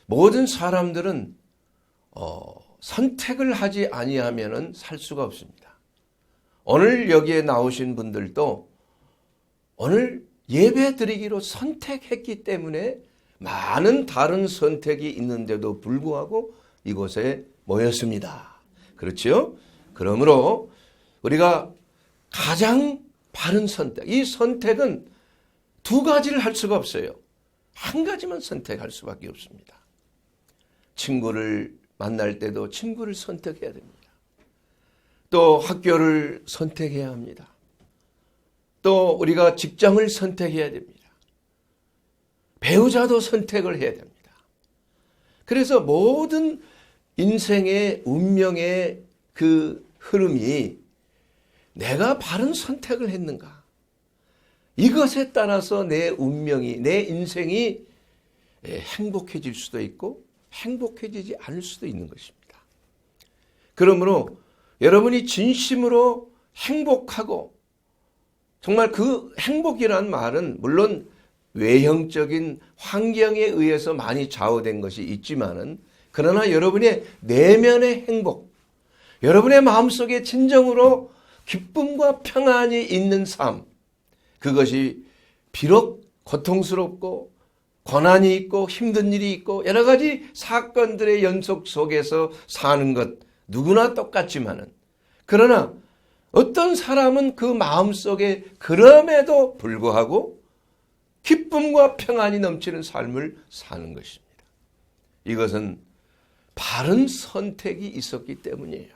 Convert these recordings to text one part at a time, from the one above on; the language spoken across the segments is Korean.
모든 사람들은 선택을 하지 아니하면은 살 수가 없습니다. 오늘 여기에 나오신 분들도 오늘 예배 드리기로 선택했기 때문에 많은 다른 선택이 있는데도 불구하고 이곳에 모였습니다. 그렇죠? 그러므로 우리가 가장 바른 선택, 이 선택은 두 가지를 할 수가 없어요. 한 가지만 선택할 수밖에 없습니다. 친구를 만날 때도 친구를 선택해야 됩니다. 또 학교를 선택해야 합니다. 또 우리가 직장을 선택해야 됩니다. 배우자도 선택을 해야 됩니다. 그래서 모든 인생의 운명의 그 흐름이 내가 바른 선택을 했는가? 이것에 따라서 내 운명이, 내 인생이 행복해질 수도 있고 행복해지지 않을 수도 있는 것입니다. 그러므로 여러분이 진심으로 행복하고 정말 그 행복이란 말은 물론 외형적인 환경에 의해서 많이 좌우된 것이 있지만은 그러나 여러분의 내면의 행복, 여러분의 마음속에 진정으로 기쁨과 평안이 있는 삶, 그것이 비록 고통스럽고 고난이 있고 힘든 일이 있고 여러 가지 사건들의 연속 속에서 사는 것 누구나 똑같지만은 그러나 어떤 사람은 그 마음속에 그럼에도 불구하고 기쁨과 평안이 넘치는 삶을 사는 것입니다. 이것은 바른 선택이 있었기 때문이에요.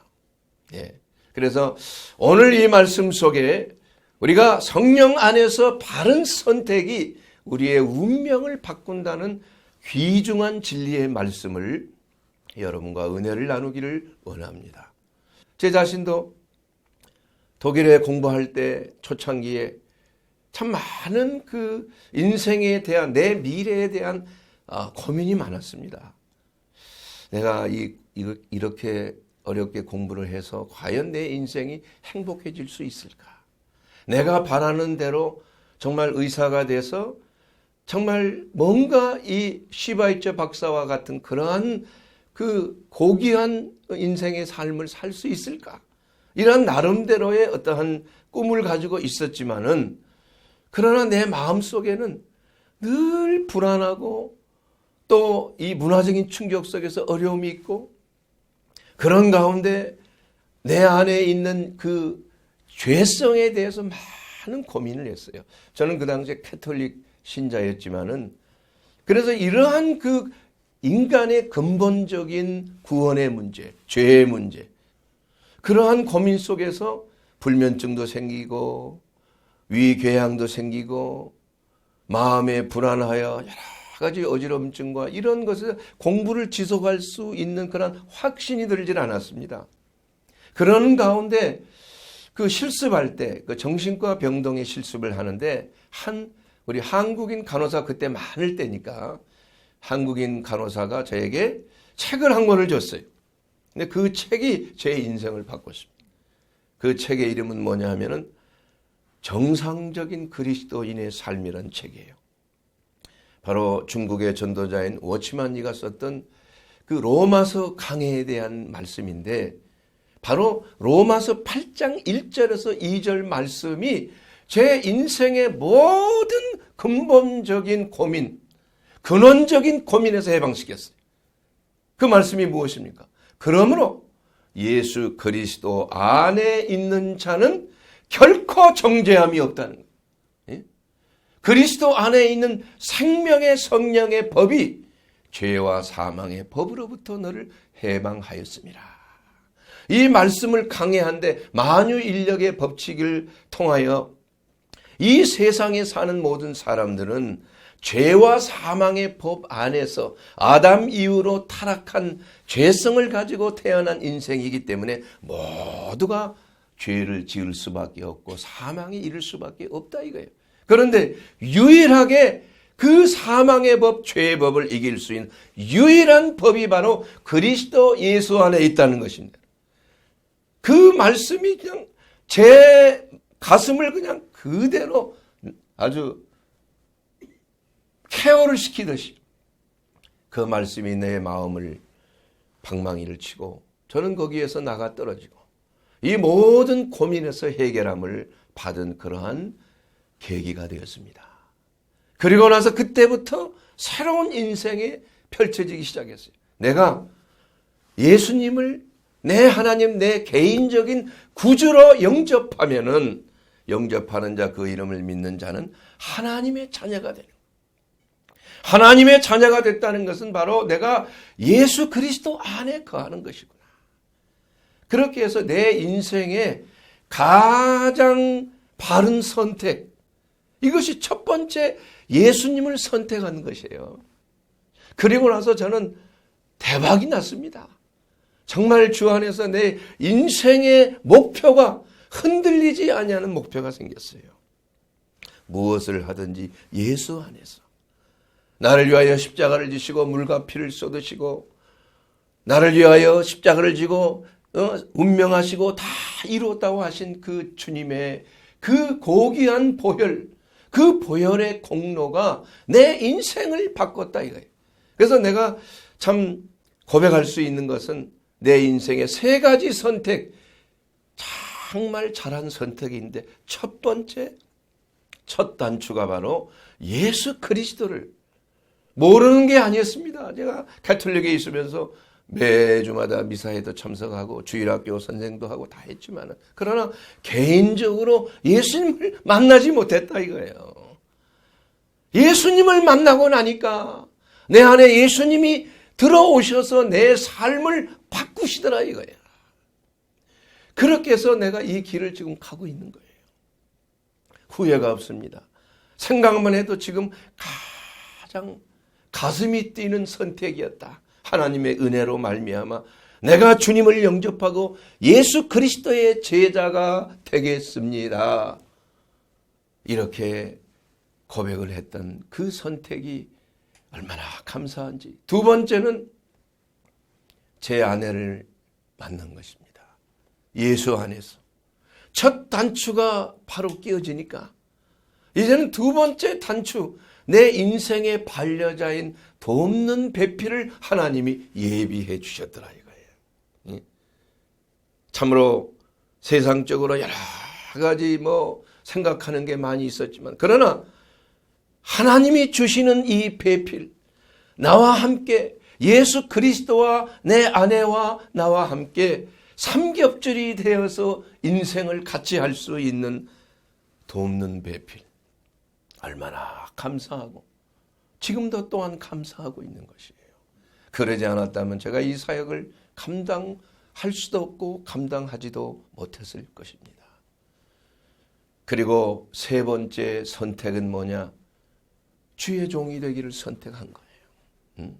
그래서 오늘 이 말씀 속에 우리가 성령 안에서 바른 선택이 우리의 운명을 바꾼다는 귀중한 진리의 말씀을 여러분과 은혜를 나누기를 원합니다. 제 자신도 독일에 공부할 때 초창기에 참 많은 그 인생에 대한 내 미래에 대한 고민이 많았습니다. 내가 이렇게 어렵게 공부를 해서 과연 내 인생이 행복해질 수 있을까? 내가 바라는 대로 정말 의사가 돼서 정말 뭔가 이 슈바이처 박사와 같은 그러한 그 고귀한 인생의 삶을 살 수 있을까? 이런 나름대로의 어떠한 꿈을 가지고 있었지만은 그러나 내 마음속에는 늘 불안하고 또 이 문화적인 충격 속에서 어려움이 있고 그런 가운데 내 안에 있는 그 죄성에 대해서 많은 고민을 했어요. 저는 그 당시에 캐톨릭 신자였지만은 그래서 이러한 그 인간의 근본적인 구원의 문제, 죄의 문제, 그러한 고민 속에서 불면증도 생기고 위궤양도 생기고 마음에 불안하여 여러 가지 어지럼증과 이런 것에 공부를 지속할 수 있는 그런 확신이 들질 않았습니다. 그러는 가운데 그 실습할 때 그 정신과 병동의 실습을 하는데 우리 한국인 간호사 그때 많을 때니까 한국인 간호사가 저에게 책을 한 권을 줬어요. 근데 그 책이 제 인생을 바꿨습니다. 그 책의 이름은 뭐냐 하면은 정상적인 그리스도인의 삶이라는 책이에요. 바로 중국의 전도자인 워치만니가 썼던 그 로마서 강해에 대한 말씀인데 바로 로마서 8장 1절에서 2절 말씀이 제 인생의 모든 근본적인 고민, 근원적인 고민에서 해방시켰어요. 그 말씀이 무엇입니까? 그러므로 예수 그리스도 안에 있는 자는 결코 정죄함이 없다는 거예요. 그리스도 안에 있는 생명의 성령의 법이 죄와 사망의 법으로부터 너를 해방하였습니다. 이 말씀을 강해한데 만유인력의 법칙을 통하여 이 세상에 사는 모든 사람들은 죄와 사망의 법 안에서 아담 이후로 타락한 죄성을 가지고 태어난 인생이기 때문에 모두가 죄를 지을 수밖에 없고 사망에 이를 수밖에 없다 이거예요. 그런데 유일하게 그 사망의 법, 죄의 법을 이길 수 있는 유일한 법이 바로 그리스도 예수 안에 있다는 것입니다. 그 말씀이 그냥 제 가슴을 그냥 그대로 아주 케어를 시키듯이 그 말씀이 내 마음을 방망이를 치고 저는 거기에서 나가 떨어지고 이 모든 고민에서 해결함을 받은 그러한 계기가 되었습니다. 그리고 나서 그때부터 새로운 인생이 펼쳐지기 시작했어요. 내가 예수님을 내 하나님, 내 개인적인 구주로 영접하면은 영접하는 자, 그 이름을 믿는 자는 하나님의 자녀가 되는 거예요. 하나님의 자녀가 됐다는 것은 바로 내가 예수 그리스도 안에 거하는 것이구나. 그렇게 해서 내 인생의 가장 바른 선택, 이것이 첫 번째 예수님을 선택한 것이에요. 그리고 나서 저는 대박이 났습니다. 정말 주 안에서 내 인생의 목표가 흔들리지 아니하는 목표가 생겼어요. 무엇을 하든지 예수 안에서. 나를 위하여 십자가를 지시고 물과 피를 쏟으시고 나를 위하여 십자가를 지고 운명하시고 다 이루었다고 하신 그 주님의 그 고귀한 보혈, 그 보혈의 공로가 내 인생을 바꿨다 이거예요. 그래서 내가 참 고백할 수 있는 것은 내 인생의 세 가지 선택, 정말 잘한 선택인데 첫 번째, 첫 단추가 바로 예수 그리스도를 모르는 게 아니었습니다. 제가 가톨릭에 있으면서 매주마다 미사에도 참석하고 주일학교 선생도 하고 다 했지만 그러나 개인적으로 예수님을 만나지 못했다 이거예요. 예수님을 만나고 나니까 내 안에 예수님이 들어오셔서 내 삶을 바꾸시더라 이거예요. 그렇게 해서 내가 이 길을 지금 가고 있는 거예요. 후회가 없습니다. 생각만 해도 지금 가장 가슴이 뛰는 선택이었다. 하나님의 은혜로 말미암아 내가 주님을 영접하고 예수 그리스도의 제자가 되겠습니다. 이렇게 고백을 했던 그 선택이 얼마나 감사한지. 두 번째는 제 아내를 만난 것입니다. 예수 안에서. 첫 단추가 바로 끼어지니까 이제는 두 번째 단추, 내 인생의 반려자인 돕는 배필을 하나님이 예비해 주셨더라 이거예요. 참으로 세상적으로 여러 가지 생각하는 게 많이 있었지만 그러나 하나님이 주시는 이 배필, 나와 함께 예수 그리스도와 내 아내와 나와 함께 삼겹줄이 되어서 인생을 같이 할 수 있는 돕는 배필. 얼마나 감사하고 지금도 또한 감사하고 있는 것이에요. 그러지 않았다면 제가 이 사역을 감당할 수도 없고 감당하지도 못했을 것입니다. 그리고 세 번째 선택은 뭐냐? 주의 종이 되기를 선택한 거예요.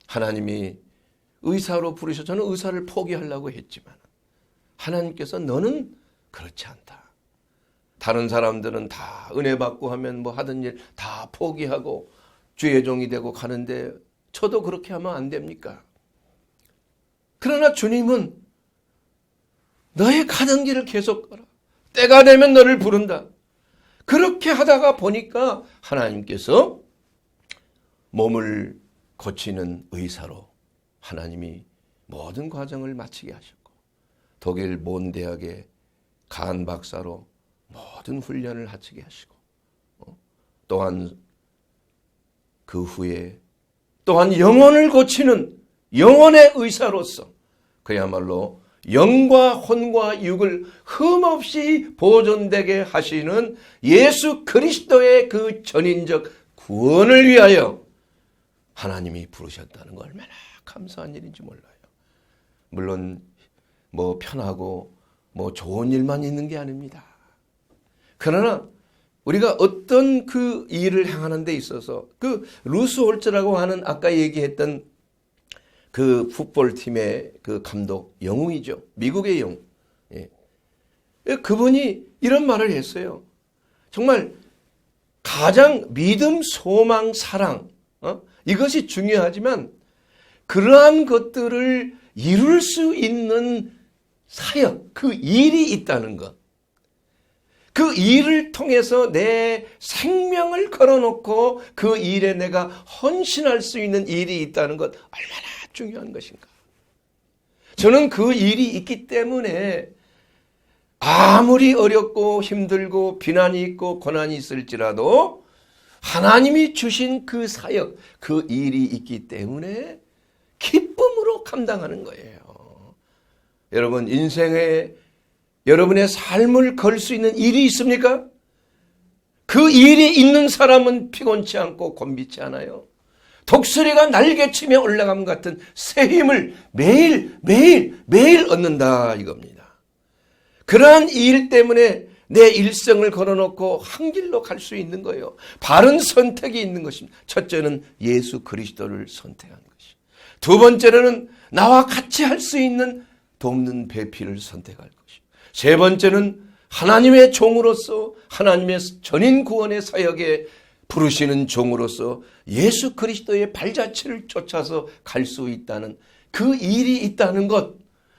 하나님이 의사로 부르셔 저는 의사를 포기하려고 했지만 하나님께서 너는 그렇지 않다. 다른 사람들은 다 은혜 받고 하면 하던 일 다 포기하고 주의 종이 되고 가는데 저도 그렇게 하면 안 됩니까? 그러나 주님은 너의 가는 길을 계속 가라. 때가 되면 너를 부른다. 그렇게 하다가 보니까 하나님께서 몸을 고치는 의사로 하나님이 모든 과정을 마치게 하셨고 독일 몬 대학의 간 박사로 모든 훈련을 마치게 하시고 또한 그 후에 또한 영혼을 고치는 영혼의 의사로서 그야말로 영과 혼과 육을 흠없이 보존되게 하시는 예수 그리스도의 그 전인적 구원을 위하여 하나님이 부르셨다는 거 얼마나 감사한 일인지 몰라요. 물론 편하고 좋은 일만 있는 게 아닙니다. 그러나 우리가 어떤 그 일을 행하는 데 있어서 그 루스 홀츠라고 하는 아까 얘기했던 그 풋볼팀의 그 감독, 영웅이죠. 미국의 영웅. 예. 그분이 이런 말을 했어요. 정말 가장 믿음, 소망, 사랑 이것이 중요하지만 그러한 것들을 이룰 수 있는 사역, 그 일이 있다는 것. 그 일을 통해서 내 생명을 걸어놓고 그 일에 내가 헌신할 수 있는 일이 있다는 것 얼마나 중요한 것인가. 저는 그 일이 있기 때문에 아무리 어렵고 힘들고 비난이 있고 고난이 있을지라도 하나님이 주신 그 사역, 그 일이 있기 때문에 기쁨으로 감당하는 거예요. 여러분, 인생에 여러분의 삶을 걸 수 있는 일이 있습니까? 그 일이 있는 사람은 피곤치 않고 곤비치 않아요. 독수리가 날개치며 올라감 같은 새 힘을 매일 얻는다 이겁니다. 그러한 일 때문에 내 일생을 걸어놓고 한 길로 갈 수 있는 거예요. 바른 선택이 있는 것입니다. 첫째는 예수 그리스도를 선택한 것이. 두 번째는 나와 같이 할 수 있는 돕는 배필을 선택할 것이. 세 번째는 하나님의 종으로서 하나님의 전인 구원의 사역에 부르시는 종으로서 예수 그리스도의 발자취를 쫓아서 갈 수 있다는 그 일이 있다는 것,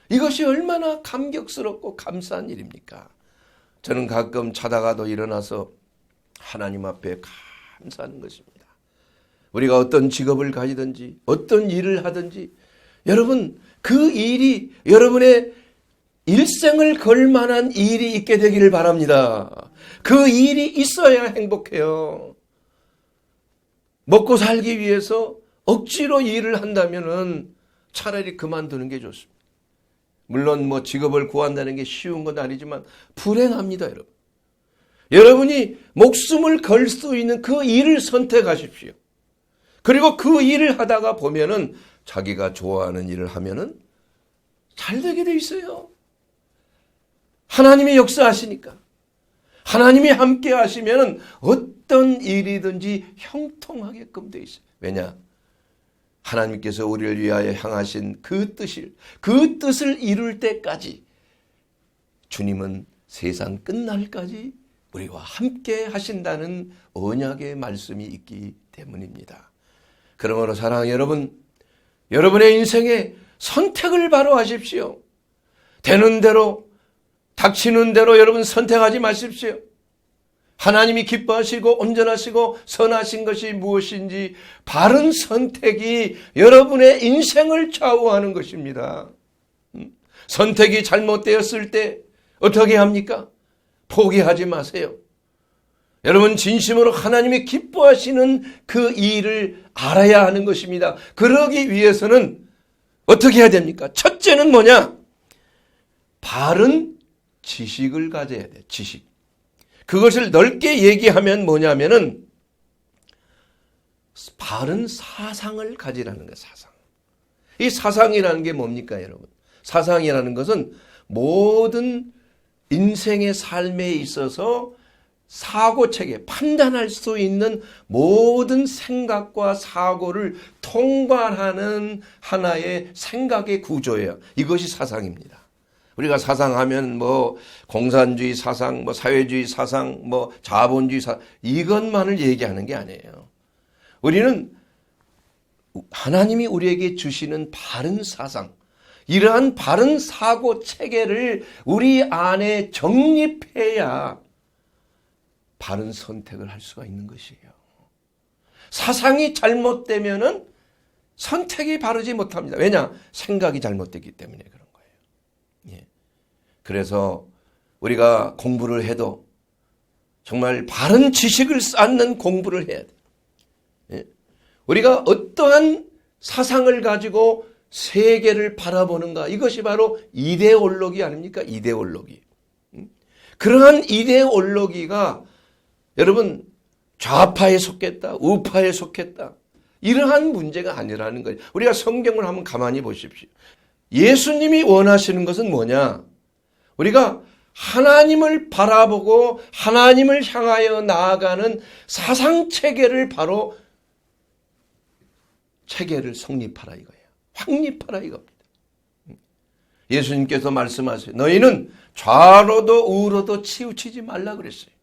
이것이 얼마나 감격스럽고 감사한 일입니까? 저는 가끔 자다가도 일어나서 하나님 앞에 감사하는 것입니다. 우리가 어떤 직업을 가지든지 어떤 일을 하든지 여러분, 그 일이 여러분의 일생을 걸 만한 일이 있게 되기를 바랍니다. 그 일이 있어야 행복해요. 먹고 살기 위해서 억지로 일을 한다면은 차라리 그만두는 게 좋습니다. 물론 뭐 직업을 구한다는 게 쉬운 건 아니지만 불행합니다, 여러분. 여러분이 목숨을 걸 수 있는 그 일을 선택하십시오. 그리고 그 일을 하다가 보면은 자기가 좋아하는 일을 하면은 잘 되게 돼 있어요. 하나님이 역사하시니까. 하나님이 함께 하시면은 어떤 일이든지 형통하게끔 돼 있어요. 왜냐? 하나님께서 우리를 위하여 향하신 그 뜻을 이룰 때까지 주님은 세상 끝날까지 우리와 함께 하신다는 언약의 말씀이 있기 때문입니다. 그러므로 사랑하는 여러분, 여러분의 인생에 선택을 바로 하십시오. 되는 대로, 닥치는 대로 여러분 선택하지 마십시오. 하나님이 기뻐하시고 온전하시고 선하신 것이 무엇인지 바른 선택이 여러분의 인생을 좌우하는 것입니다. 선택이 잘못되었을 때 어떻게 합니까? 포기하지 마세요. 여러분, 진심으로 하나님이 기뻐하시는 그 일을 알아야 하는 것입니다. 그러기 위해서는 어떻게 해야 됩니까? 첫째는 뭐냐? 바른 지식을 가져야 돼요. 지식. 그것을 넓게 얘기하면 뭐냐면은 바른 사상을 가지라는 거예요. 사상. 이 사상이라는 게 뭡니까, 여러분? 사상이라는 것은 모든 인생의 삶에 있어서 사고체계, 판단할 수 있는 모든 생각과 사고를 통괄하는 하나의 생각의 구조예요. 이것이 사상입니다. 우리가 사상하면 뭐 공산주의 사상, 뭐 사회주의 사상, 뭐 자본주의 사상, 이것만을 얘기하는 게 아니에요. 우리는 하나님이 우리에게 주시는 바른 사상, 이러한 바른 사고 체계를 우리 안에 정립해야 바른 선택을 할 수가 있는 것이에요. 사상이 잘못되면은 선택이 바르지 못합니다. 왜냐? 생각이 잘못됐기 때문에 그런 거예요. 예. 그래서 우리가 공부를 해도 정말 바른 지식을 쌓는 공부를 해야 돼요. 예. 우리가 어떠한 사상을 가지고 세계를 바라보는가, 이것이 바로 이데올로기 아닙니까? 이데올로기. 그러한 이데올로기가 여러분 좌파에 속했다, 우파에 속했다, 이러한 문제가 아니라는 거예요. 우리가 성경을 한번 가만히 보십시오. 예수님이 원하시는 것은 뭐냐? 우리가 하나님을 바라보고 하나님을 향하여 나아가는 사상체계를 바로 체계를 성립하라 이거예요. 확립하라 이겁니다. 예수님께서 말씀하세요. 너희는 좌로도 우로도 치우치지 말라 그랬어요.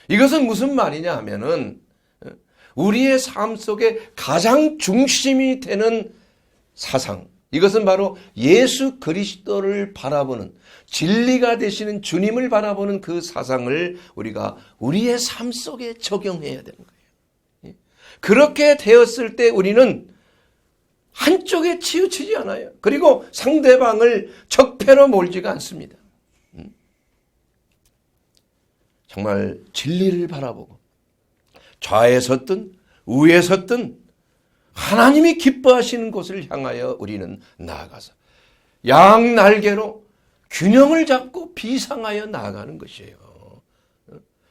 이것은 무슨 말이냐 하면은 우리의 삶 속에 가장 중심이 되는 사상, 이것은 바로 예수 그리스도를 바라보는, 진리가 되시는 주님을 바라보는 그 사상을 우리가 우리의 삶 속에 적용해야 되는 거예요. 그렇게 되었을 때 우리는 한쪽에 치우치지 않아요. 그리고 상대방을 적폐로 몰지가 않습니다. 정말 진리를 바라보고 좌에 섰든 우에 섰든 하나님이 기뻐하시는 곳을 향하여 우리는 나아가서 양날개로 균형을 잡고 비상하여 나아가는 것이에요.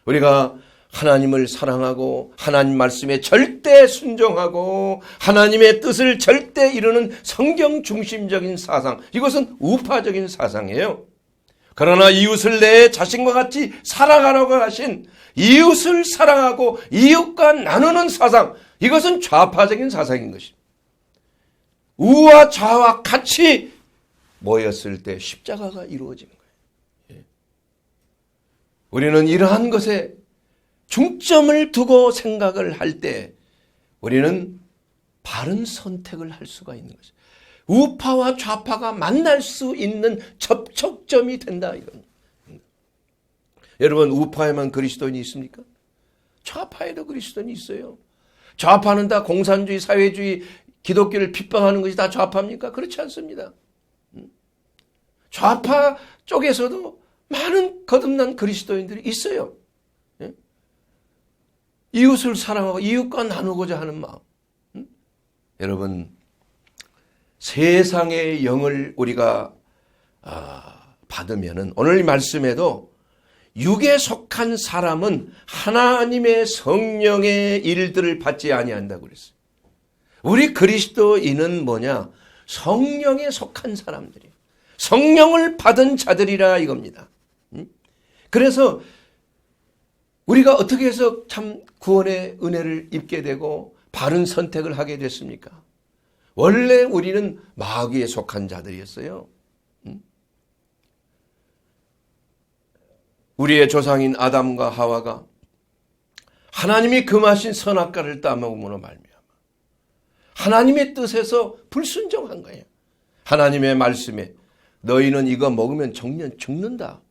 우리가 하나님을 사랑하고 하나님 말씀에 절대 순종하고 하나님의 뜻을 절대 이루는 성경 중심적인 사상, 이것은 우파적인 사상이에요. 그러나 이웃을 내 자신과 같이 살아가라고 하신 이웃을 사랑하고 이웃과 나누는 사상, 이것은 좌파적인 사상인 것입니다. 우와 좌와 같이 모였을 때 십자가가 이루어지는 거예요. 우리는 이러한 것에 중점을 두고 생각을 할 때 우리는 바른 선택을 할 수가 있는 것이죠. 우파와 좌파가 만날 수 있는 접촉점이 된다 이건. 여러분, 우파에만 그리스도인이 있습니까? 좌파에도 그리스도인이 있어요. 좌파는 다 공산주의, 사회주의, 기독교를 핍박하는 것이 다 좌파입니까? 그렇지 않습니다. 좌파 쪽에서도 많은 거듭난 그리스도인들이 있어요. 이웃을 사랑하고 이웃과 나누고자 하는 마음. 여러분, 세상의 영을 우리가 받으면은 오늘 말씀에도 육에 속한 사람은 하나님의 성령의 일들을 받지 아니한다고 그랬어요. 우리 그리스도인은 뭐냐? 성령에 속한 사람들이에요. 성령을 받은 자들이라 이겁니다. 그래서 우리가 어떻게 해서 참 구원의 은혜를 입게 되고 바른 선택을 하게 됐습니까? 원래 우리는 마귀에 속한 자들이었어요. 우리의 조상인 아담과 하와가 하나님이 금하신 선악과를 따먹음으로 말미암아 하나님의 뜻에서 불순종한 거예요. 하나님의 말씀에 너희는 이거 먹으면 정년 죽는다.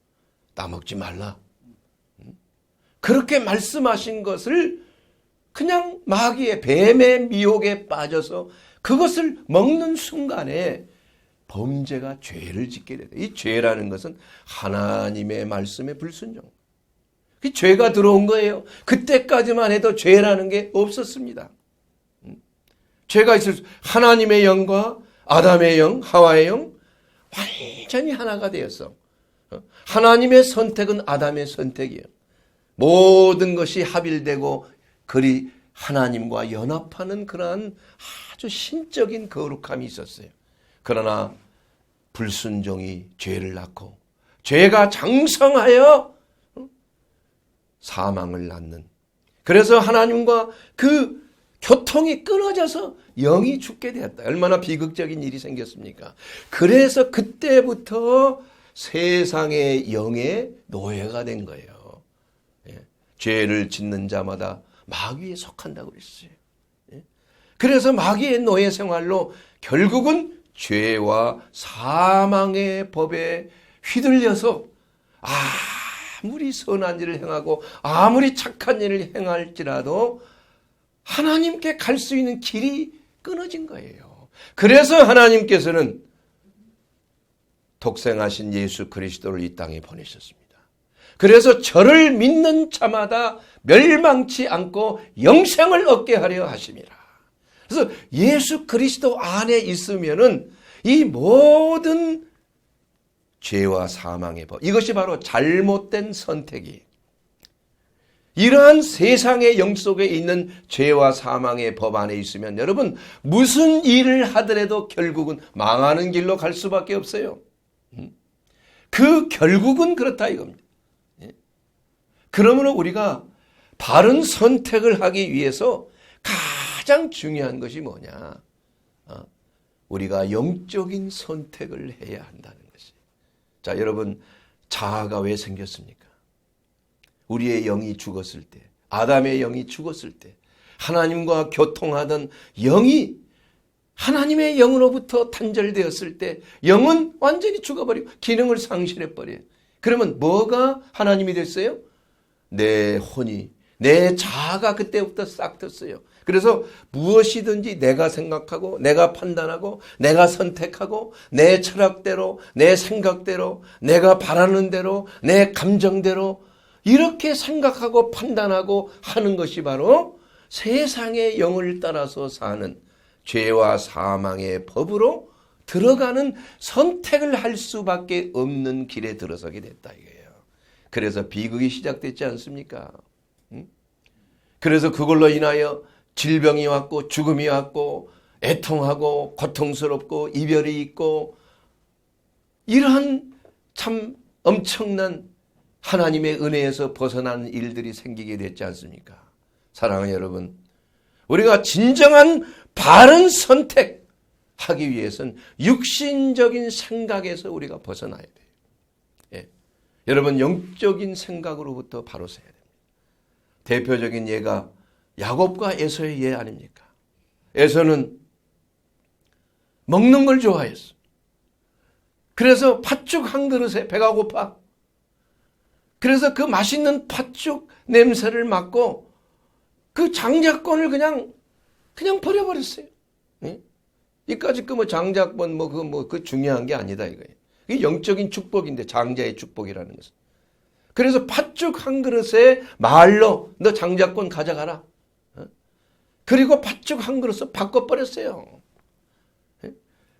따먹지 말라. 그렇게 말씀하신 것을 그냥 마귀의 뱀의 미혹에 빠져서 그것을 먹는 순간에 범죄가 죄를 짓게 되다. 이 죄라는 것은 하나님의 말씀에 불순종. 그 죄가 들어온 거예요. 그때까지만 해도 죄라는 게 없었습니다. 죄가 있을 수, 하나님의 영과 아담의 영, 하와의 영 완전히 하나가 되었어. 하나님의 선택은 아담의 선택이에요. 모든 것이 합일되고 그리 하나님과 연합하는 그러한 아주 신적인 거룩함이 있었어요. 그러나 불순종이 죄를 낳고 죄가 장성하여 사망을 낳는, 그래서 하나님과 그 교통이 끊어져서 영이 죽게 되었다. 얼마나 비극적인 일이 생겼습니까? 그래서 그때부터 세상의 영의 노예가 된 거예요. 죄를 짓는 자마다 마귀에 속한다고 그랬어요. 그래서 마귀의 노예 생활로 결국은 죄와 사망의 법에 휘둘려서 아무리 선한 일을 행하고 아무리 착한 일을 행할지라도 하나님께 갈 수 있는 길이 끊어진 거예요. 그래서 하나님께서는 독생하신 예수 그리스도를 이 땅에 보내셨습니다. 그래서 저를 믿는 자마다 멸망치 않고 영생을 얻게 하려 하심이라. 그래서 예수 그리스도 안에 있으면은 이 모든 죄와 사망의 법, 이것이 바로 잘못된 선택이에요. 이러한 세상의 영 속에 있는 죄와 사망의 법 안에 있으면 여러분 무슨 일을 하더라도 결국은 망하는 길로 갈 수밖에 없어요. 그 결국은 그렇다 이겁니다. 그러므로 우리가 바른 선택을 하기 위해서 가장 중요한 것이 뭐냐? 우리가 영적인 선택을 해야 한다는 것이. 자, 여러분, 자아가 왜 생겼습니까? 우리의 영이 죽었을 때, 아담의 영이 죽었을 때, 하나님과 교통하던 영이 하나님의 영으로부터 단절되었을 때 영은 완전히 죽어버리고 기능을 상실해버려요. 그러면 뭐가 하나님이 됐어요? 내 혼이, 내 자아가 그때부터 싹 떴어요. 그래서 무엇이든지 내가 생각하고 내가 판단하고 내가 선택하고 내 철학대로 내 생각대로 내가 바라는 대로 내 감정대로 이렇게 생각하고 판단하고 하는 것이 바로 세상의 영을 따라서 사는 죄와 사망의 법으로 들어가는 선택을 할 수밖에 없는 길에 들어서게 됐다 이거예요. 그래서 비극이 시작됐지 않습니까? 그래서 그걸로 인하여 질병이 왔고 죽음이 왔고 애통하고 고통스럽고 이별이 있고 이러한 참 엄청난 하나님의 은혜에서 벗어나는 일들이 생기게 됐지 않습니까? 사랑하는 여러분, 우리가 진정한 바른 선택하기 위해서는 육신적인 생각에서 우리가 벗어나야 돼요. 예. 여러분, 영적인 생각으로부터 바로 서야 됩니다. 대표적인 예가 야곱과 에서의 예 아닙니까? 에서는 먹는 걸 좋아했어. 그래서 팥죽 한 그릇에 배가 고파. 그래서 그 맛있는 팥죽 냄새를 맡고 그 장자권을 그냥 버려버렸어요. 예? 이까짓 뭐 장자권 그 중요한 게 아니다 이거예요. 이게 영적인 축복인데 장자의 축복이라는 것은. 그래서 팥죽 한 그릇에 말로 너 장자권 가져가라. 그리고 팥죽 한 그릇을 바꿔버렸어요.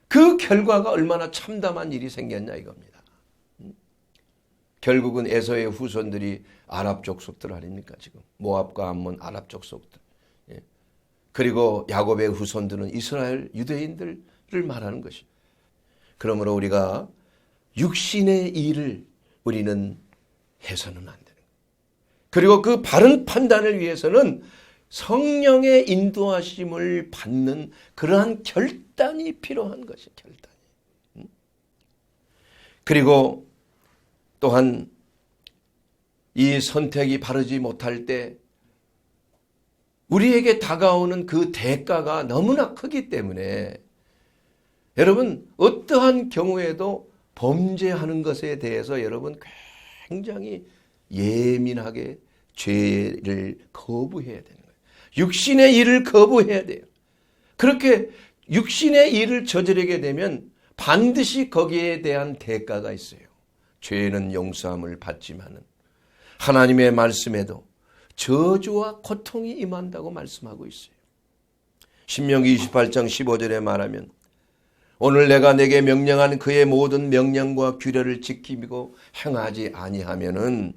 그 결과가 얼마나 참담한 일이 생겼냐 이겁니다. 결국은 에서의 후손들이 아랍 족속들 아닙니까 지금. 모압과 암몬 아랍 족속들. 그리고 야곱의 후손들은 이스라엘 유대인들을 말하는 것이. 그러므로 우리가 육신의 일을 우리는 해서는 안 되는 거예요. 그리고 그 바른 판단을 위해서는 성령의 인도하심을 받는 그러한 결단이 필요한 것이 결단이. 그리고 또한 이 선택이 바르지 못할 때 우리에게 다가오는 그 대가가 너무나 크기 때문에 여러분 어떠한 경우에도 범죄하는 것에 대해서 여러분 굉장히 예민하게 죄를 거부해야 되는 거예요. 육신의 일을 거부해야 돼요. 그렇게 육신의 일을 저지르게 되면 반드시 거기에 대한 대가가 있어요. 죄는 용서함을 받지만은 하나님의 말씀에도 저주와 고통이 임한다고 말씀하고 있어요. 신명기 28장 15절에 말하면 오늘 내가 내게 명령한 그의 모든 명령과 규례를 지키고 행하지 아니하면은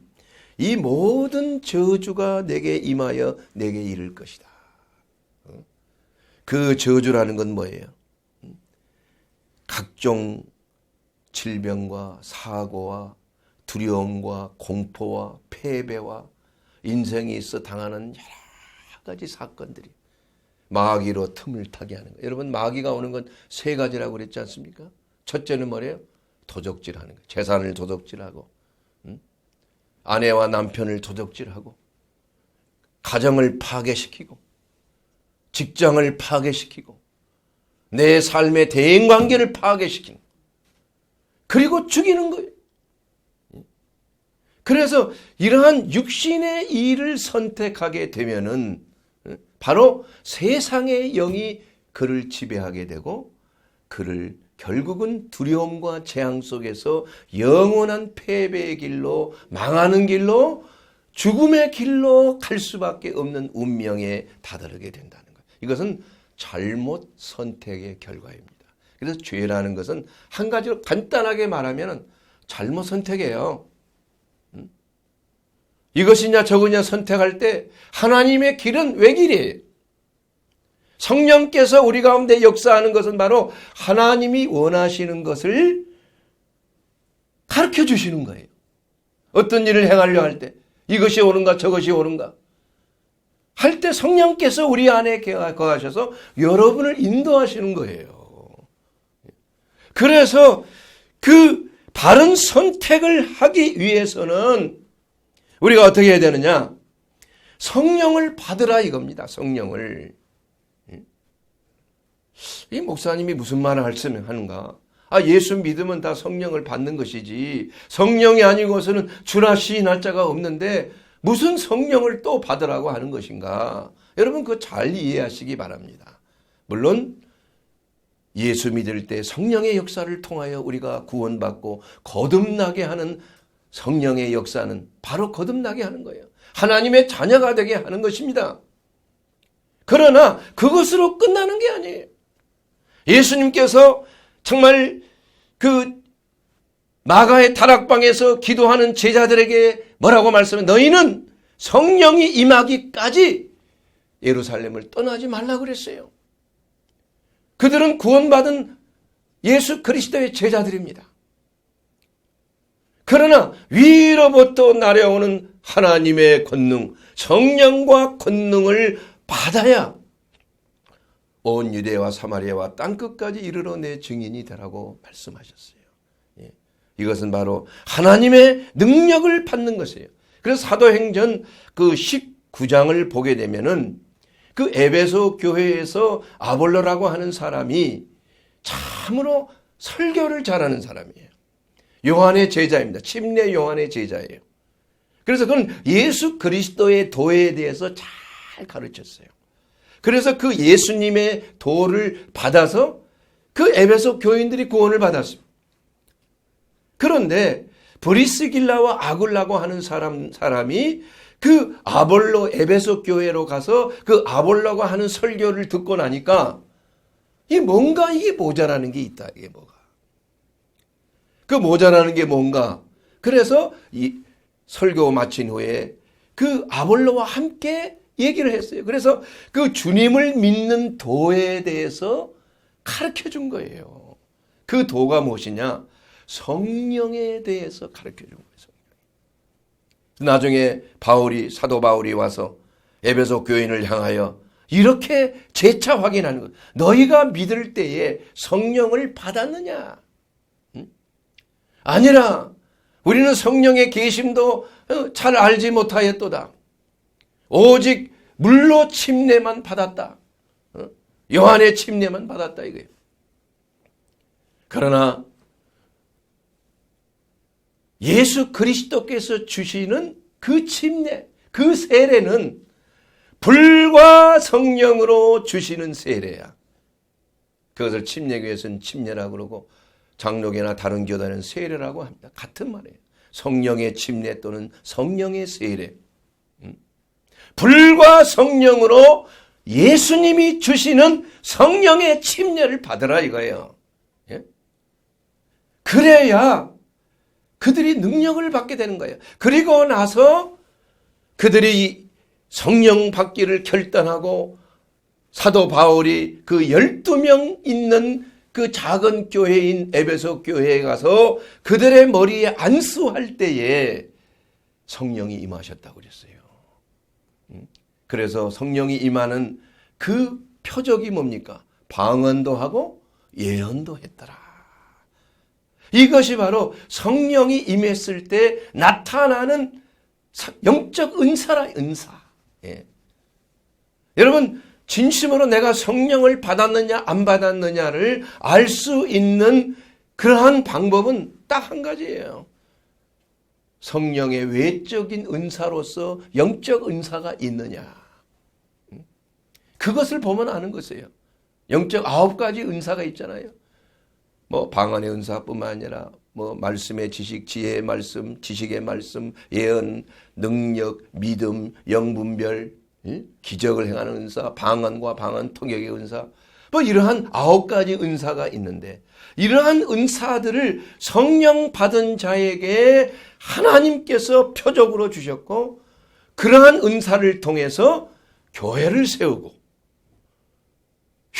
이 모든 저주가 내게 임하여 내게 이를 것이다. 그 저주라는 건 뭐예요? 각종 질병과 사고와 두려움과 공포와 패배와 인생에 있어 당하는 여러 가지 사건들이 마귀로 틈을 타게 하는 거예요. 여러분 마귀가 오는 건 세 가지라고 그랬지 않습니까? 첫째는 뭐래요? 도적질하는 거예요. 재산을 도적질하고 아내와 남편을 도적질하고 가정을 파괴시키고 직장을 파괴시키고 내 삶의 대인관계를 파괴시키는 그리고 죽이는 거예요. 그래서 이러한 육신의 일을 선택하게 되면은 바로 세상의 영이 그를 지배하게 되고 그를 결국은 두려움과 재앙 속에서 영원한 패배의 길로 망하는 길로 죽음의 길로 갈 수밖에 없는 운명에 다다르게 된다는 거예요. 이것은 잘못 선택의 결과입니다. 그래서 죄라는 것은 한 가지로 간단하게 말하면 잘못 선택이에요. 이것이냐 저거냐 선택할 때 하나님의 길은 외길이에요. 성령께서 우리 가운데 역사하는 것은 바로 하나님이 원하시는 것을 가르쳐 주시는 거예요. 어떤 일을 행하려 할 때 이것이 옳은가 저것이 옳은가 할 때 성령께서 우리 안에 거하셔서 여러분을 인도하시는 거예요. 그래서 그 바른 선택을 하기 위해서는 우리가 어떻게 해야 되느냐? 성령을 받으라 이겁니다. 성령을. 이 목사님이 무슨 말을 하는가? 아, 예수 믿으면 다 성령을 받는 것이지 성령이 아니고서는 주나 시인할 자가 없는데 무슨 성령을 또 받으라고 하는 것인가? 여러분 그거 잘 이해하시기 바랍니다. 물론 예수 믿을 때 성령의 역사를 통하여 우리가 구원받고 거듭나게 하는 성령의 역사는 바로 거듭나게 하는 거예요. 하나님의 자녀가 되게 하는 것입니다. 그러나 그것으로 끝나는 게 아니에요. 예수님께서 정말 그 마가의 다락방에서 기도하는 제자들에게 뭐라고 말씀해? 너희는 성령이 임하기까지 예루살렘을 떠나지 말라 그랬어요. 그들은 구원받은 예수 그리스도의 제자들입니다. 그러나 위로부터 내려오는 하나님의 권능, 성령과 권능을 받아야 온 유대와 사마리아와 땅끝까지 이르러 내 증인이 되라고 말씀하셨어요. 이것은 바로 하나님의 능력을 받는 것이에요. 그래서 사도행전 그 19장을 보게 되면은 그 에베소 교회에서 아볼로라고 하는 사람이 참으로 설교를 잘하는 사람이에요. 요한의 제자입니다. 침례 요한의 제자예요. 그래서 그는 예수 그리스도의 도에 대해서 잘 가르쳤어요. 그래서 그 예수님의 도를 받아서 그 에베소 교인들이 구원을 받았습니다. 그런데 브리스길라와 아굴라고 하는 사람이 그 아볼로 에베소 교회로 가서 그 아볼로가 하는 설교를 듣고 나니까 이게 모자라는 게 있다. 이게 뭐가? 그 모자라는 게 뭔가? 그래서 이 설교 마친 후에 그 아볼로와 함께 얘기를 했어요. 그래서 그 주님을 믿는 도에 대해서 가르쳐 준 거예요. 그 도가 무엇이냐? 성령에 대해서 가르쳐 준 거예요. 나중에 사도 바울이 와서 에베소 교인을 향하여 이렇게 재차 확인하는 것. 너희가 믿을 때에 성령을 받았느냐? 아니라 우리는 성령의 계심도 잘 알지 못하였도다. 오직 물로 침례만 받았다. 요한의 침례만 받았다 이거예요. 그러나 예수 그리스도께서 주시는 그 침례, 그 세례는 불과 성령으로 주시는 세례야. 그것을 침례교에서는 침례라고 그러고 장로교나 다른 교단은 세례라고 합니다. 같은 말이에요. 성령의 침례 또는 성령의 세례. 불과 성령으로 예수님이 주시는 성령의 침례를 받으라 이거예요. 그래야 그들이 능력을 받게 되는 거예요. 그리고 나서 그들이 성령 받기를 결단하고 사도 바울이 그 12명 있는 그 작은 교회인 에베소 교회에 가서 그들의 머리에 안수할 때에 성령이 임하셨다고 그랬어요. 그래서 성령이 임하는 그 표적이 뭡니까? 방언도 하고 예언도 했더라. 이것이 바로 성령이 임했을 때 나타나는 영적 은사라, 은사. 예. 여러분, 진심으로 내가 성령을 받았느냐, 안 받았느냐를 알 수 있는 그러한 방법은 딱 한 가지예요. 성령의 외적인 은사로서 영적 은사가 있느냐. 그것을 보면 아는 것이에요. 영적 9가지 은사가 있잖아요. 뭐 방언의 은사뿐만 아니라 뭐 말씀의 지식, 지혜의 말씀, 지식의 말씀, 예언, 능력, 믿음, 영분별, 기적을 행하는 은사, 방언과 방언 통역의 은사, 뭐 이러한 9가지 은사가 있는데 이러한 은사들을 성령 받은 자에게 하나님께서 표적으로 주셨고 그러한 은사를 통해서 교회를 세우고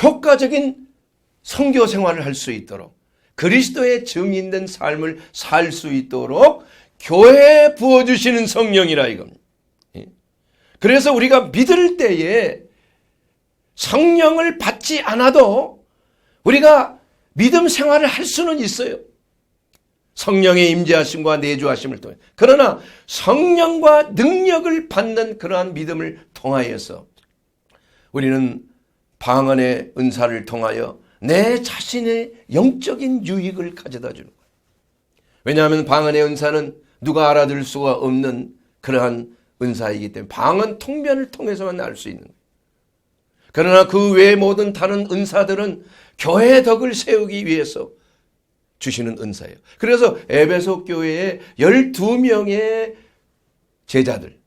효과적인 선교 생활을 할 수 있도록 그리스도의 증인된 삶을 살 수 있도록 교회에 부어주시는 성령이라 이겁니다. 그래서 우리가 믿을 때에 성령을 받지 않아도 우리가 믿음 생활을 할 수는 있어요. 성령의 임재하심과 내주하심을 통해. 그러나 성령과 능력을 받는 그러한 믿음을 통하여서 우리는 방언의 은사를 통하여 내 자신의 영적인 유익을 가져다 주는 거예요. 왜냐하면 방언의 은사는 누가 알아들 수가 없는 그러한 은사이기 때문에 방언 통변을 통해서만 알 수 있는 거예요. 그러나 그 외의 모든 다른 은사들은 교회의 덕을 세우기 위해서 주시는 은사예요. 그래서 에베소 교회에 12명의 제자들,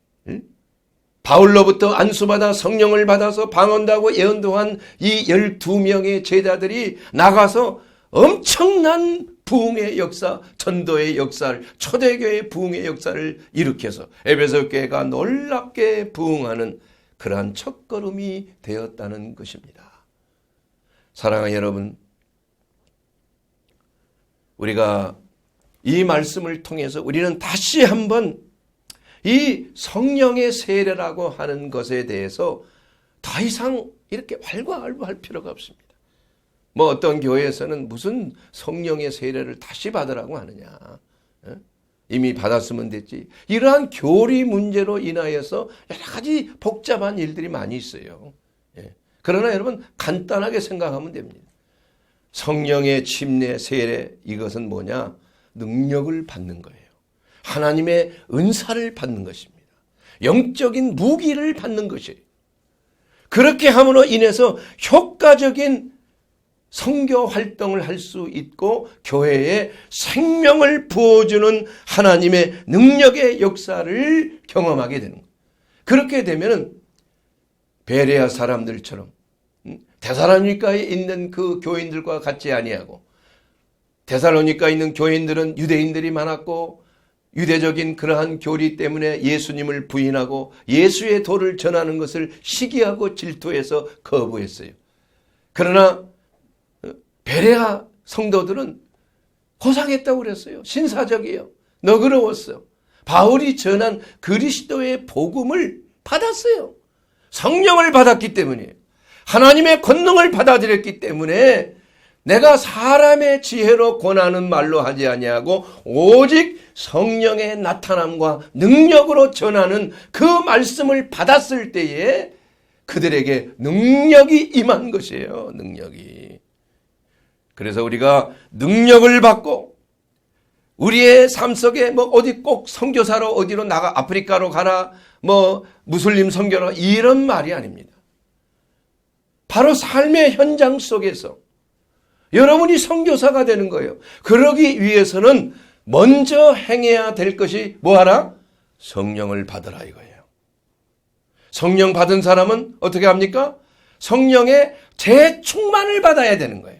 바울로부터 안수받아 성령을 받아서 방언도 하고 예언도 한 이 12명의 제자들이 나가서 엄청난 부흥의 역사, 전도의 역사를, 초대교회의 부흥의 역사를 일으켜서 에베소 교회가 놀랍게 부흥하는 그러한 첫걸음이 되었다는 것입니다. 사랑하는 여러분, 우리가 이 말씀을 통해서 우리는 다시 한번 이 성령의 세례라고 하는 것에 대해서 더 이상 이렇게 왈가왈부할 필요가 없습니다. 뭐 어떤 교회에서는 무슨 성령의 세례를 다시 받으라고 하느냐. 이미 받았으면 됐지. 이러한 교리 문제로 인하여서 여러 가지 복잡한 일들이 많이 있어요. 그러나 여러분 간단하게 생각하면 됩니다. 성령의 침례, 세례, 이것은 뭐냐? 능력을 받는 거예요. 하나님의 은사를 받는 것입니다. 영적인 무기를 받는 것이에요. 그렇게 함으로 인해서 효과적인 선교 활동을 할 수 있고 교회에 생명을 부어주는 하나님의 능력의 역사를 경험하게 되는 거예요. 그렇게 되면 베레아 사람들처럼 데살로니가에 있는 그 교인들과 같지 아니하고, 데살로니가에 있는 교인들은 유대인들이 많았고 유대적인 그러한 교리 때문에 예수님을 부인하고 예수의 도를 전하는 것을 시기하고 질투해서 거부했어요. 그러나 베레아 성도들은 호상했다고 그랬어요. 신사적이에요. 너그러웠어요. 바울이 전한 그리스도의 복음을 받았어요. 성령을 받았기 때문이에요. 하나님의 권능을 받아들였기 때문에 내가 사람의 지혜로 권하는 말로 하지 아니하고 오직 성령의 나타남과 능력으로 전하는 그 말씀을 받았을 때에 그들에게 능력이 임한 것이에요. 능력이. 그래서 우리가 능력을 받고 우리의 삶 속에 뭐 어디 꼭 선교사로 어디로 나가, 아프리카로 가라, 뭐 무슬림 선교로, 이런 말이 아닙니다. 바로 삶의 현장 속에서 여러분이 선교사가 되는 거예요. 그러기 위해서는 먼저 행해야 될 것이 뭐하라? 성령을 받으라 이거예요. 성령 받은 사람은 어떻게 합니까? 성령의 재충만을 받아야 되는 거예요.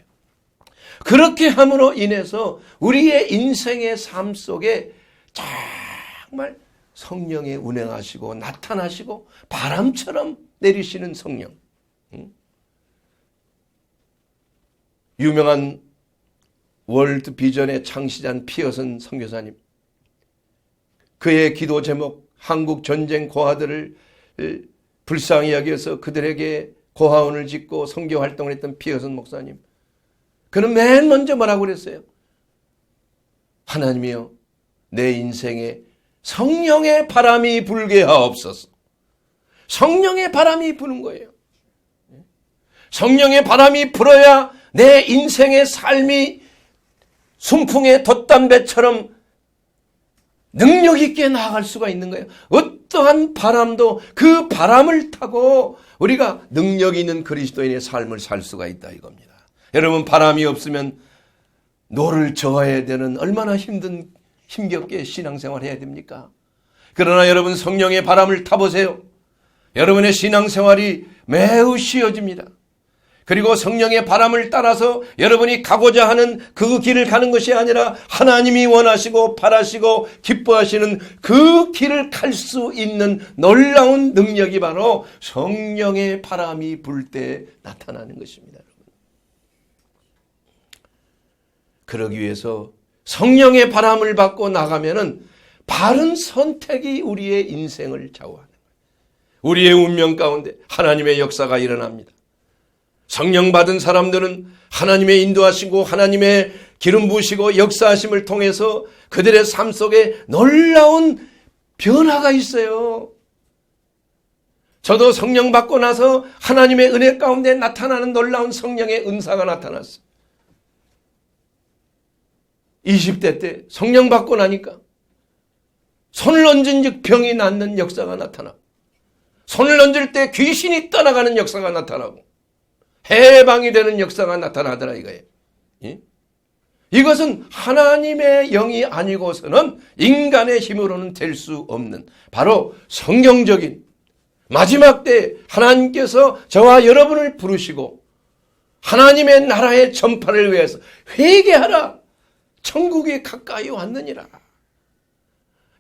그렇게 함으로 인해서 우리의 인생의 삶 속에 정말 성령의 운행하시고 나타나시고 바람처럼 내리시는 성령. 유명한 월드 비전의 창시자인 피어슨 선교사님, 그의 기도 제목 한국 전쟁 고아들을 불쌍히 여겨서 그들에게 고아원을 짓고 선교 활동을 했던 피어슨 목사님, 그는 맨 먼저 뭐라고 그랬어요? 하나님이여, 내 인생에 성령의 바람이 불게 하옵소서. 성령의 바람이 부는 거예요. 성령의 바람이 불어야 내 인생의 삶이 순풍의 돛담배처럼 능력 있게 나아갈 수가 있는 거예요. 어떠한 바람도 그 바람을 타고 우리가 능력 있는 그리스도인의 삶을 살 수가 있다 이겁니다. 여러분, 바람이 없으면 노를 저어야 되는 얼마나 힘겹게 신앙생활 해야 됩니까? 그러나 여러분, 성령의 바람을 타보세요. 여러분의 신앙생활이 매우 쉬워집니다. 그리고 성령의 바람을 따라서 여러분이 가고자 하는 그 길을 가는 것이 아니라 하나님이 원하시고 바라시고 기뻐하시는 그 길을 갈 수 있는 놀라운 능력이 바로 성령의 바람이 불 때 나타나는 것입니다. 그러기 위해서 성령의 바람을 받고 나가면은 바른 선택이 우리의 인생을 좌우하는 거예요. 우리의 운명 가운데 하나님의 역사가 일어납니다. 성령 받은 사람들은 하나님의 인도하시고 하나님의 기름 부으시고 역사하심을 통해서 그들의 삶 속에 놀라운 변화가 있어요. 저도 성령 받고 나서 하나님의 은혜 가운데 나타나는 놀라운 성령의 은사가 나타났어요. 20대 때 성령 받고 나니까 손을 얹은 즉 병이 낫는 역사가 나타나고, 손을 얹을 때 귀신이 떠나가는 역사가 나타나고, 해방이 되는 역사가 나타나더라 이거예요. 이것은 하나님의 영이 아니고서는 인간의 힘으로는 될 수 없는 바로 성경적인, 마지막 때 하나님께서 저와 여러분을 부르시고 하나님의 나라의 전파를 위해서 회개하라, 천국이 가까이 왔느니라.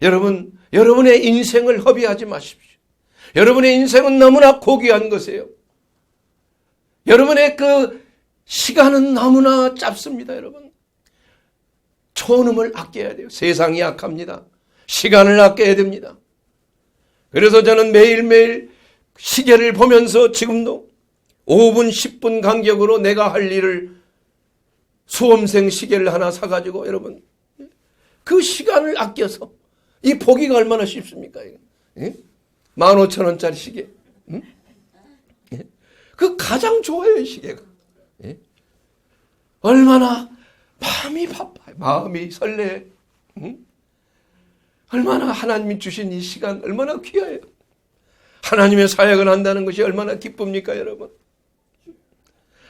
여러분, 여러분의 인생을 허비하지 마십시오. 여러분의 인생은 너무나 고귀한 것이에요. 여러분의 그 시간은 너무나 짧습니다. 여러분, 초음을 아껴야 돼요. 세상이 약합니다. 시간을 아껴야 됩니다. 그래서 저는 매일매일 시계를 보면서 지금도 5분 10분 간격으로 내가 할 일을, 수험생 시계를 하나 사가지고 여러분 그 시간을 아껴서, 이 보기가 얼마나 쉽습니까? 15,000원짜리 시계. 그 가장 좋아요, 시계가. 얼마나 마음이 바빠요. 마음이 설레. 얼마나 하나님이 주신 이 시간 얼마나 귀해요. 하나님의 사역을 한다는 것이 얼마나 기쁩니까, 여러분?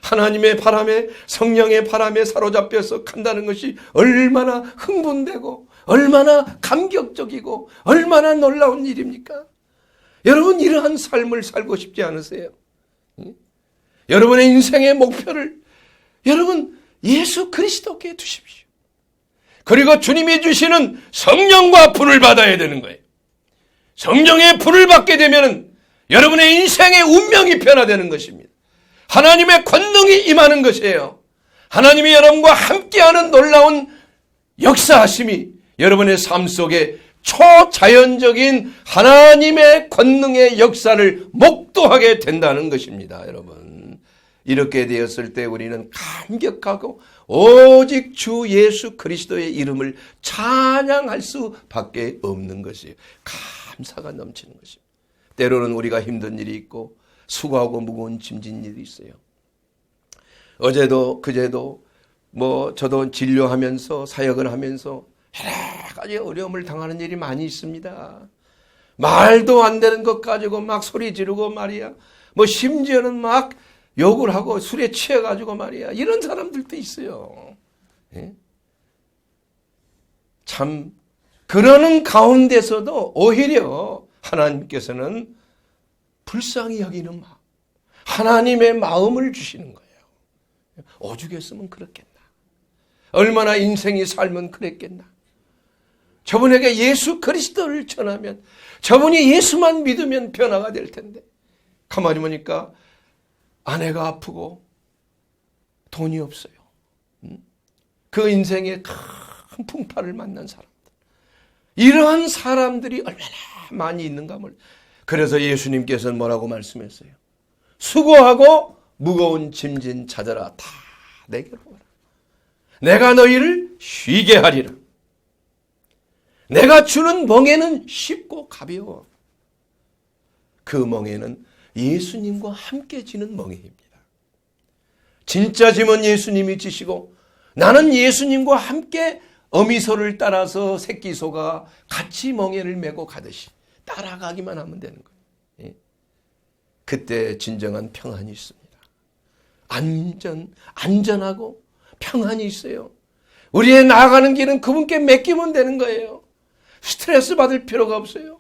하나님의 바람에, 성령의 바람에 사로잡혀서 간다는 것이 얼마나 흥분되고 얼마나 감격적이고 얼마나 놀라운 일입니까? 여러분, 이러한 삶을 살고 싶지 않으세요? 여러분의 인생의 목표를 여러분 예수 그리스도께 두십시오. 그리고 주님이 주시는 성령과 불을 받아야 되는 거예요. 성령의 불을 받게 되면 여러분의 인생의 운명이 변화되는 것입니다. 하나님의 권능이 임하는 것이에요. 하나님이 여러분과 함께하는 놀라운 역사하심이 여러분의 삶 속에 초자연적인 하나님의 권능의 역사를 목도하게 된다는 것입니다. 여러분, 이렇게 되었을 때 우리는 감격하고 오직 주 예수 그리스도의 이름을 찬양할 수밖에 없는 것이에요. 감사가 넘치는 것입니다. 때로는 우리가 힘든 일이 있고 수고하고 무거운 짐진 일이 있어요. 어제도 그제도 저도 진료하면서 사역을 하면서 여러 가지 어려움을 당하는 일이 많이 있습니다. 말도 안 되는 것 가지고 막 소리 지르고 말이야. 심지어는 막 욕을 하고 술에 취해가지고 말이야. 이런 사람들도 있어요. 예? 참, 그러는 가운데서도 오히려 하나님께서는 불쌍히 여기는 마음, 하나님의 마음을 주시는 거예요. 오죽했으면 그렇겠나. 얼마나 인생이 살면 그랬겠나. 저분에게 예수 그리스도를 전하면, 저분이 예수만 믿으면 변화가 될 텐데, 가만히 보니까 아내가 아프고 돈이 없어요. 그 인생에 큰 풍파를 만난 사람들, 이러한 사람들이 얼마나 많이 있는가 몰라요. 그래서 예수님께서는 뭐라고 말씀했어요? 수고하고 무거운 짐진 자들아, 다 내게로 오라. 내가 너희를 쉬게 하리라. 내가 주는 멍에는 쉽고 가벼워. 그 멍에는 예수님과 함께 지는 멍에입니다. 진짜 짐은 예수님이 지시고 나는 예수님과 함께 어미소를 따라서 새끼소가 같이 멍에를 메고 가듯이 따라가기만 하면 되는 거예요. 그때 진정한 평안이 있습니다. 안전하고 평안이 있어요. 우리의 나아가는 길은 그분께 맡기면 되는 거예요. 스트레스 받을 필요가 없어요.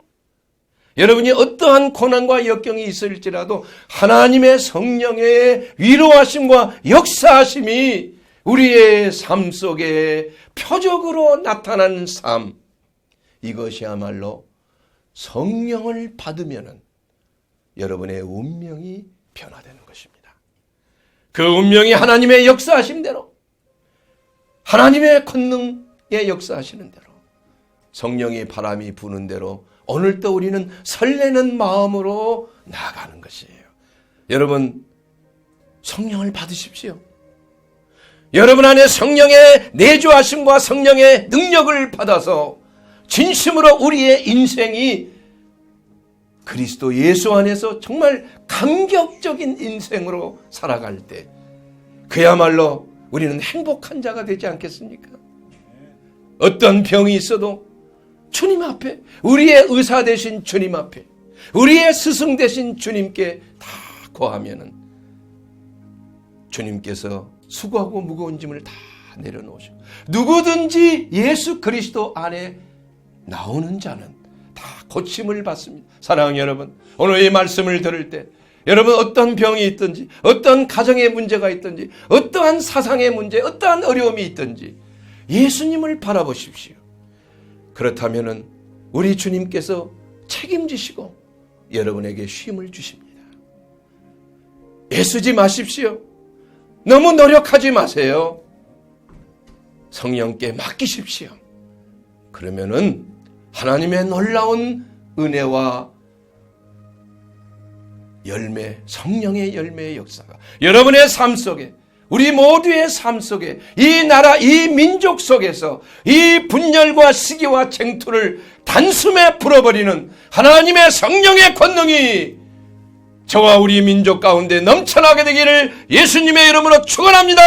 여러분이 어떠한 고난과 역경이 있을지라도 하나님의 성령의 위로하심과 역사하심이 우리의 삶 속에 표적으로 나타나는 삶, 이것이야말로 성령을 받으면 여러분의 운명이 변화되는 것입니다. 그 운명이 하나님의 역사하심대로, 하나님의 권능의 역사하시는 대로, 성령의 바람이 부는 대로 오늘도 우리는 설레는 마음으로 나아가는 것이에요. 여러분, 성령을 받으십시오. 여러분 안에 성령의 내주하심과 성령의 능력을 받아서 진심으로 우리의 인생이 그리스도 예수 안에서 정말 감격적인 인생으로 살아갈 때 그야말로 우리는 행복한 자가 되지 않겠습니까? 어떤 병이 있어도 주님 앞에, 우리의 의사 되신 주님 앞에, 우리의 스승 되신 주님께 다 고하면은 주님께서 수고하고 무거운 짐을 다 내려놓으시고, 누구든지 예수 그리스도 안에 나오는 자는 다 고침을 받습니다. 사랑하는 여러분, 오늘 이 말씀을 들을 때 여러분 어떤 병이 있든지, 어떤 가정의 문제가 있든지, 어떠한 사상의 문제, 어떠한 어려움이 있든지 예수님을 바라보십시오. 그렇다면은 우리 주님께서 책임지시고 여러분에게 쉼을 주십니다. 애쓰지 마십시오. 너무 노력하지 마세요. 성령께 맡기십시오. 그러면은 하나님의 놀라운 은혜와 열매, 성령의 열매의 역사가 여러분의 삶 속에, 우리 모두의 삶 속에, 이 나라, 이 민족 속에서 이 분열과 시기와 쟁투를 단숨에 풀어버리는 하나님의 성령의 권능이 저와 우리 민족 가운데 넘쳐나게 되기를 예수님의 이름으로 축원합니다.